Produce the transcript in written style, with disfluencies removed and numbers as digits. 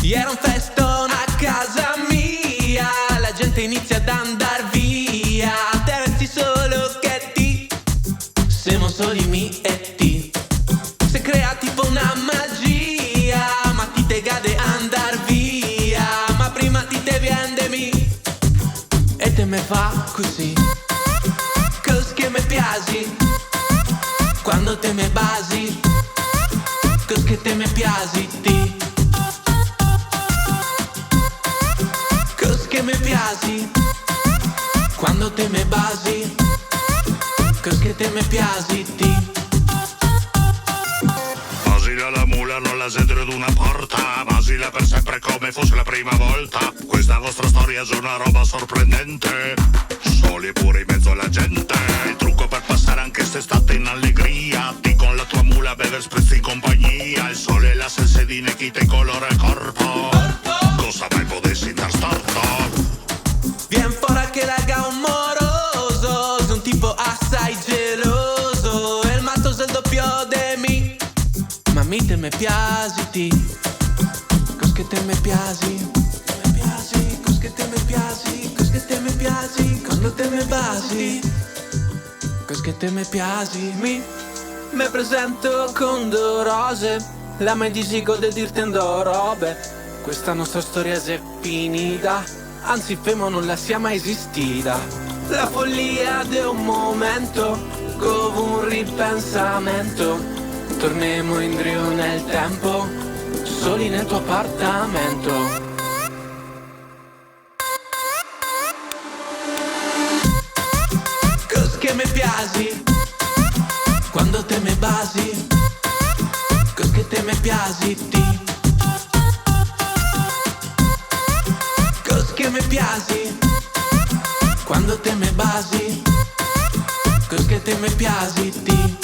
Era un festone a casa mia, la gente inizia ad andar via. Te resti solo che ti, siamo soli mi e ti. Se crea tipo una magia, ma ti te gade andar via. Ma prima ti te viene mi, e te me fa così. Cos che me piaci, quando te me basi. Cos che te me piaci ti. Che mi piaci, quando te me basi, cos che te me piaci ti. Basila la mula non la sento ad una porta, basila per sempre come fosse la prima volta. Questa vostra storia è una roba sorprendente, soli pure in mezzo alla gente. Il trucco per passare anche quest'estate in allegria, ti con la tua mula a bever spezzi in compagnia. Il sole e la sedine chi te colora il corpo, cosa mai potessi dar storto. Vien fuori che raga un moroso, sono un tipo assai geloso. E il matto è il doppio de mi, ma mi te me piaci ti. Cos che te me piaci, cos che te me piaci, cos che te me piaci, quando te me basi. Cos che te me piaci, me presento con due rose, la me disigo de dirtendo robe. Questa nostra storia è finita, anzi femo non la sia mai esistita. La follia di un momento, come un ripensamento. Torniamo indietro nel tempo, soli nel tuo appartamento. Cos che me piaci, quando te me basi. Cos che te me piaci ti. Che mi piaci, quando te me basi, cos che te me piaci ti.